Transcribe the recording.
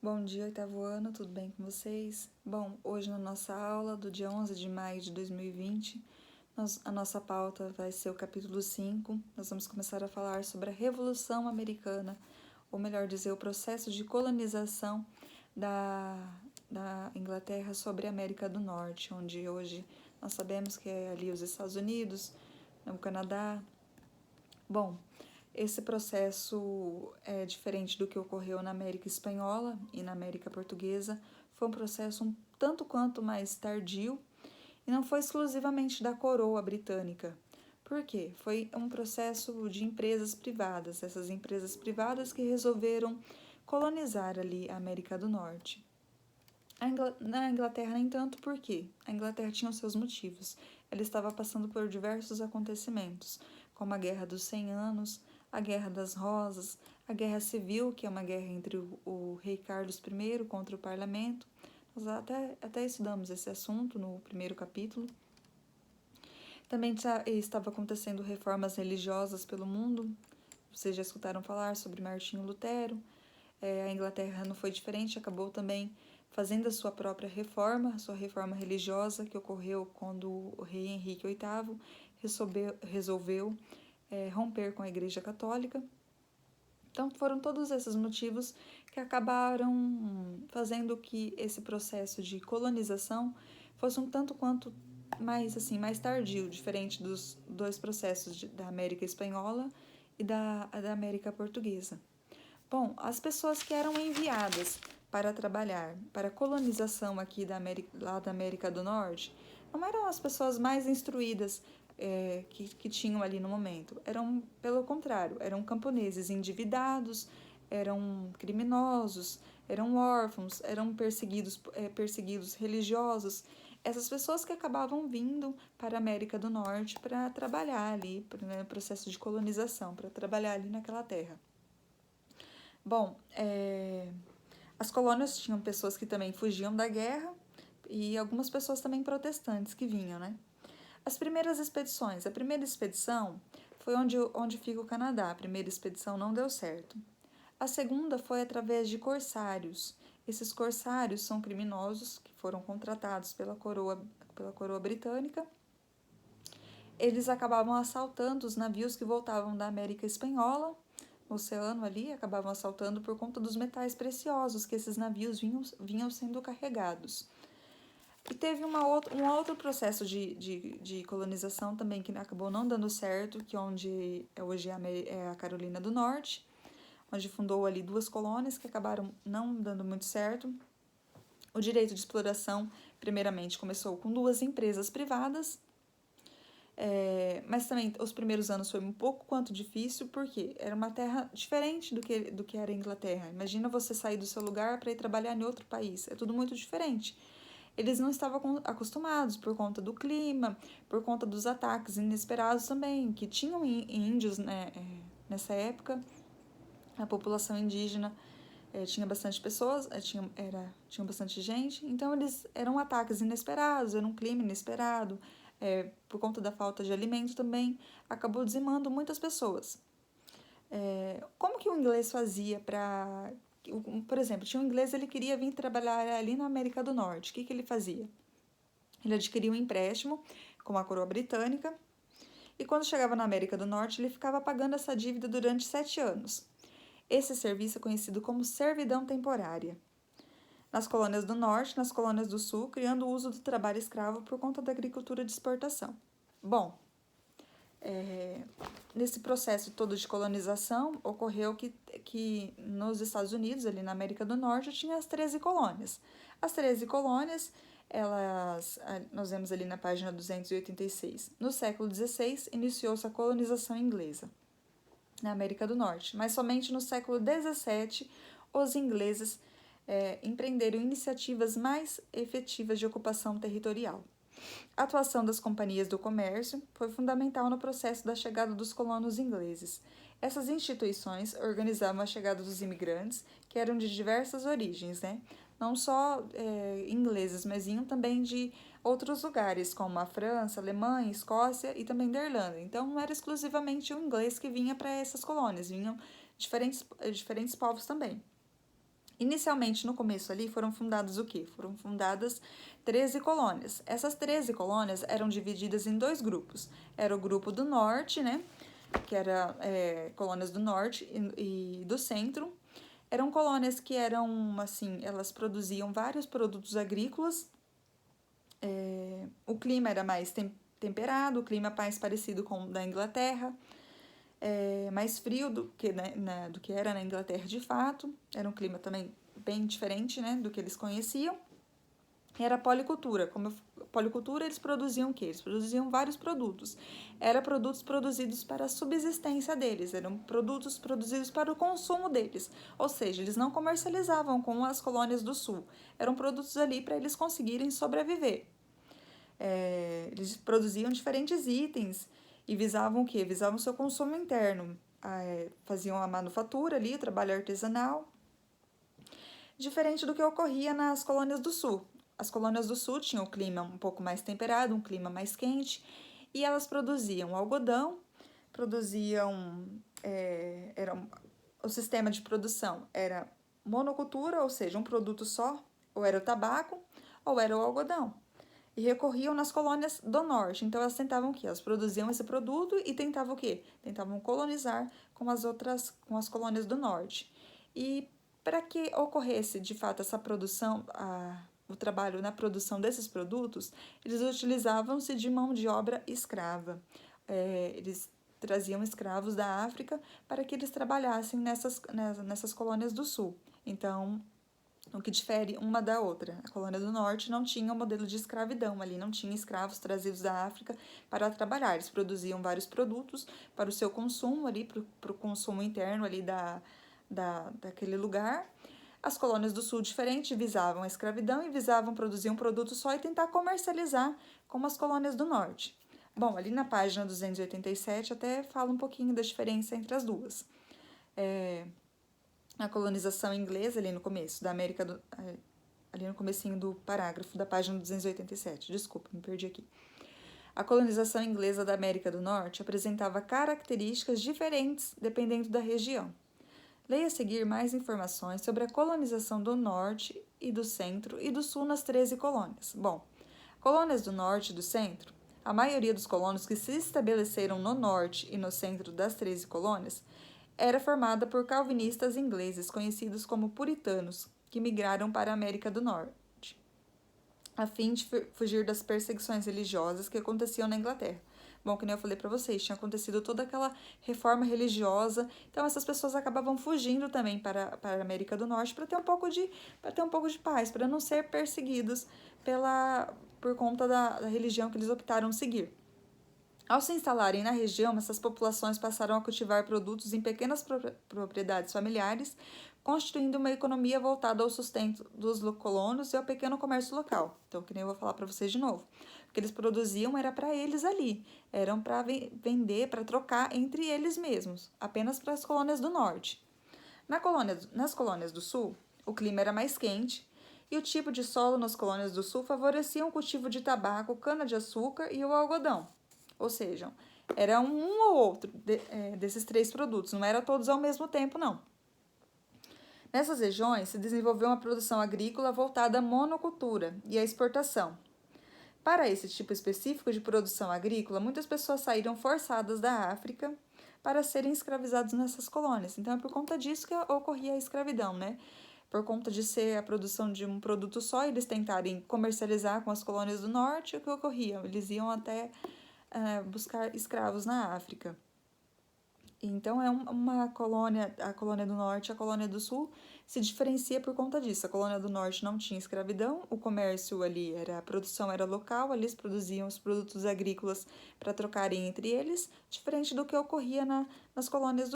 Bom dia, oitavo ano, tudo bem com vocês? Bom, hoje na nossa aula do dia 11 de maio de 2020, a nossa pauta vai ser o capítulo 5. Nós vamos começar a falar sobre a Revolução Americana, ou melhor dizer, o processo de colonização da Inglaterra sobre a América do Norte, onde hoje nós sabemos que é ali os Estados Unidos, o Canadá. Bom, esse processo é diferente do que ocorreu na América Espanhola e na América Portuguesa. Foi um processo um tanto quanto mais tardio e não foi exclusivamente da coroa britânica. Por quê? Foi um processo de empresas privadas, essas empresas privadas que resolveram colonizar ali a América do Norte. Na Inglaterra, nem tanto, por quê? A Inglaterra tinha os seus motivos. Ela estava passando por diversos acontecimentos, como a Guerra dos 100 Anos, a Guerra das Rosas, a Guerra Civil, que é uma guerra entre o rei Carlos I contra o parlamento. Nós até estudamos esse assunto no primeiro capítulo. Também estava acontecendo reformas religiosas pelo mundo. Vocês já escutaram falar sobre Martinho Lutero. A Inglaterra não foi diferente, acabou também fazendo a sua própria reforma, a sua reforma religiosa, que ocorreu quando o rei Henrique VIII resolveu romper com a Igreja Católica. Então, foram todos esses motivos que acabaram fazendo que esse processo de colonização fosse um tanto quanto mais tardio, diferente dos dois processos da América Espanhola e da América Portuguesa. Bom, as pessoas que eram enviadas para trabalhar para a colonização aqui lá da América do Norte não eram as pessoas mais instruídas que tinham ali no momento. Eram, pelo contrário, eram camponeses endividados, eram criminosos, eram órfãos, eram perseguidos religiosos. Essas pessoas que acabavam vindo para a América do Norte para trabalhar ali, no processo de colonização, para trabalhar ali naquela terra. Bom, as colônias tinham pessoas que também fugiam da guerra e algumas pessoas também protestantes que vinham, né? As primeiras expedições. A primeira expedição foi onde fica o Canadá. A primeira expedição não deu certo. A segunda foi através de corsários. Esses corsários são criminosos que foram contratados pela coroa britânica. Eles acabavam assaltando os navios que voltavam da América Espanhola, no oceano ali, acabavam assaltando por conta dos metais preciosos que esses navios vinham sendo carregados. E teve um outro processo de colonização também que acabou não dando certo, que hoje é a Carolina do Norte, onde fundou ali 2 colônias que acabaram não dando muito certo. O direito de exploração, primeiramente, começou com 2 empresas privadas, mas também os primeiros anos foi um pouco quanto difícil, porque era uma terra diferente do que era a Inglaterra. Imagina você sair do seu lugar para ir trabalhar em outro país, é tudo muito diferente. Eles não estavam acostumados por conta do clima, por conta dos ataques inesperados também, que tinham índios, né, nessa época. A população indígena tinha bastante pessoas, tinha bastante gente, então eles eram ataques inesperados, era um clima inesperado, por conta da falta de alimento também, acabou dizimando muitas pessoas. Como que o inglês fazia para... Por exemplo, tinha um inglês, ele queria vir trabalhar ali na América do Norte. O que ele fazia? Ele adquiria um empréstimo com a coroa britânica e quando chegava na América do Norte, ele ficava pagando essa dívida durante 7 anos. Esse serviço é conhecido como servidão temporária. Nas colônias do Norte, nas colônias do Sul, criando o uso do trabalho escravo por conta da agricultura de exportação. Bom, nesse processo todo de colonização, ocorreu que nos Estados Unidos, ali na América do Norte, tinha as 13 colônias. As 13 colônias, nós vemos ali na página 286. No século XVI, iniciou-se a colonização inglesa na América do Norte, mas somente no século XVII os ingleses empreenderam iniciativas mais efetivas de ocupação territorial. A atuação das companhias do comércio foi fundamental no processo da chegada dos colonos ingleses. Essas instituições organizavam a chegada dos imigrantes, que eram de diversas origens, né? Não só ingleses, mas vinham também de outros lugares, como a França, a Alemanha, Escócia e também da Irlanda. Então, não era exclusivamente o inglês que vinha para essas colônias, vinham diferentes povos também. Inicialmente, no começo ali, foram fundadas o quê? Foram fundadas 13 colônias. Essas 13 colônias eram divididas em dois grupos. Era o grupo do norte, né? Que era colônias do norte e do centro. Eram colônias que eram, assim, elas produziam vários produtos agrícolas. O clima era mais temperado, o clima mais parecido com o da Inglaterra. Mais frio do que era na Inglaterra de fato. Era um clima também bem diferente, né, do que eles conheciam. Era policultura. Policultura, eles produziam o quê? Eles produziam vários produtos. Eram produtos produzidos para a subsistência deles, eram produtos produzidos para o consumo deles. Ou seja, eles não comercializavam com as colônias do sul. Eram produtos ali para eles conseguirem sobreviver. Eles produziam diferentes itens e visavam o quê? Visavam o seu consumo interno. Faziam a manufatura ali, o trabalho artesanal, diferente do que ocorria nas colônias do sul. As colônias do sul tinham o clima um pouco mais temperado, um clima mais quente, e elas produziam algodão, o sistema de produção era monocultura, ou seja, um produto só, ou era o tabaco, ou era o algodão. E recorriam nas colônias do norte. Então, elas tentavam o quê? Elas produziam esse produto e tentavam o quê? Tentavam colonizar com as colônias do norte. E para que ocorresse, de fato, essa produção, o trabalho na produção desses produtos, eles utilizavam-se de mão de obra escrava. Eles traziam escravos da África para que eles trabalhassem nessas colônias do sul. Então, o que difere uma da outra. A colônia do norte não tinha um modelo de escravidão, ali não tinha escravos trazidos da África para trabalhar. Eles produziam vários produtos para o seu consumo ali, para o consumo interno ali daquele lugar. As colônias do sul, diferente, visavam a escravidão e visavam produzir um produto só e tentar comercializar como as colônias do norte. Bom, ali na página 287 até fala um pouquinho da diferença entre as duas. A colonização inglesa, ali no começo, da América do... ali no comecinho do parágrafo da página 287, desculpa, me perdi aqui. A colonização inglesa da América do Norte apresentava características diferentes dependendo da região. Leia a seguir mais informações sobre a colonização do Norte e do Centro e do Sul nas 13 colônias. Bom, colônias do Norte e do Centro, a maioria dos colonos que se estabeleceram no Norte e no Centro das 13 colônias era formada por calvinistas ingleses conhecidos como puritanos, que migraram para a América do Norte, a fim de fugir das perseguições religiosas que aconteciam na Inglaterra. Bom, que nem eu falei para vocês, tinha acontecido toda aquela reforma religiosa, então essas pessoas acabavam fugindo também para a América do Norte para ter um pouco de paz, para não ser perseguidos por conta da religião que eles optaram seguir. Ao se instalarem na região, essas populações passaram a cultivar produtos em pequenas propriedades familiares, constituindo uma economia voltada ao sustento dos colonos e ao pequeno comércio local. Então, que nem eu vou falar para vocês de novo. O que eles produziam era para eles ali, eram para vender, para trocar entre eles mesmos, apenas para as colônias do norte. Nas colônias do sul, o clima era mais quente e o tipo de solo nas colônias do sul favorecia o cultivo de tabaco, cana-de-açúcar e o algodão. Ou seja, era um ou outro desses 3 produtos, não era todos ao mesmo tempo, não. Nessas regiões se desenvolveu uma produção agrícola voltada à monocultura e à exportação. Para esse tipo específico de produção agrícola, muitas pessoas saíram forçadas da África para serem escravizados nessas colônias. Então, é por conta disso que ocorria a escravidão, né? Por conta de ser a produção de um produto só, eles tentarem comercializar com as colônias do norte, o que ocorria? Eles iam até buscar escravos na África. Então, uma colônia, a colônia do norte e a colônia do sul se diferencia por conta disso. A colônia do norte não tinha escravidão, o comércio ali, a produção era local, ali eles produziam os produtos agrícolas para trocarem entre eles, diferente do que ocorria nas colônias do